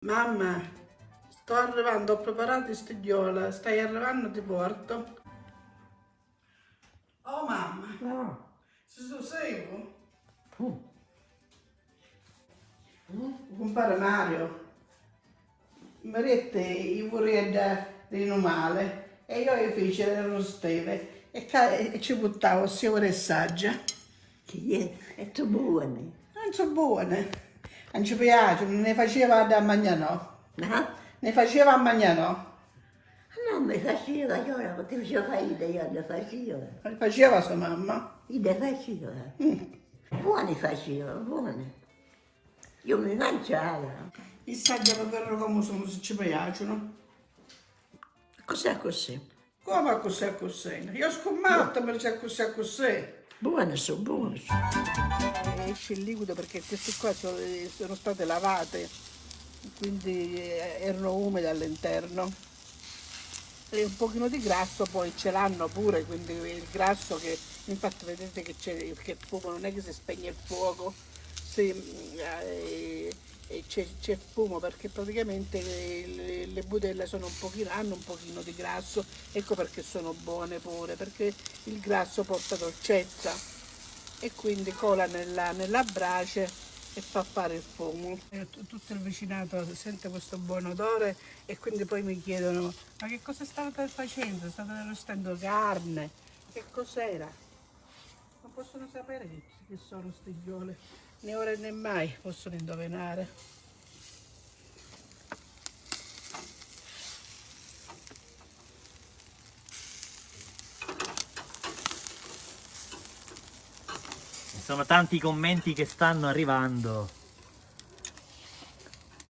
Mamma, sto arrivando, ho preparato i stigliola, stai arrivando, ti porto. Oh mamma, No. ci sono seguo? Mm. Compare Mario, mi rette i vorrei di male e io gli feci le rosteve e ci buttavo sia ore e saggia. Che è tu buone. Non sono buone, non ci piacciono, ne faceva da mangiare. No? Ne faceva a mangiare. Non mi faceva, io non potevo fare io ne facevo. Ne faceva sua mamma. Io ne facevo. Buone faceva, buone. Io mi mangiavo. I saggi per come sono, se ci piacciono. Cos'è così? Come cos'è così? Io scommetto per c'è così. Buone sono buone. Esce il liquido perché queste qua sono state lavate, quindi erano umide all'interno. E un pochino di grasso poi ce l'hanno pure, quindi il grasso che infatti vedete che c'è il fuoco, non è che si spegne il fuoco, c'è fumo perché praticamente le budelle sono hanno un pochino di grasso, ecco perché sono buone pure, perché il grasso porta dolcezza e quindi cola nella brace e fa fare il fumo. Tutto il vicinato sente questo buon odore e quindi poi mi chiedono: ma che cosa state facendo? State arrostendo carne? Che cos'era? Non possono sapere che sono stigliole, né ora né mai possono indovinare. Sono tanti i commenti che stanno arrivando.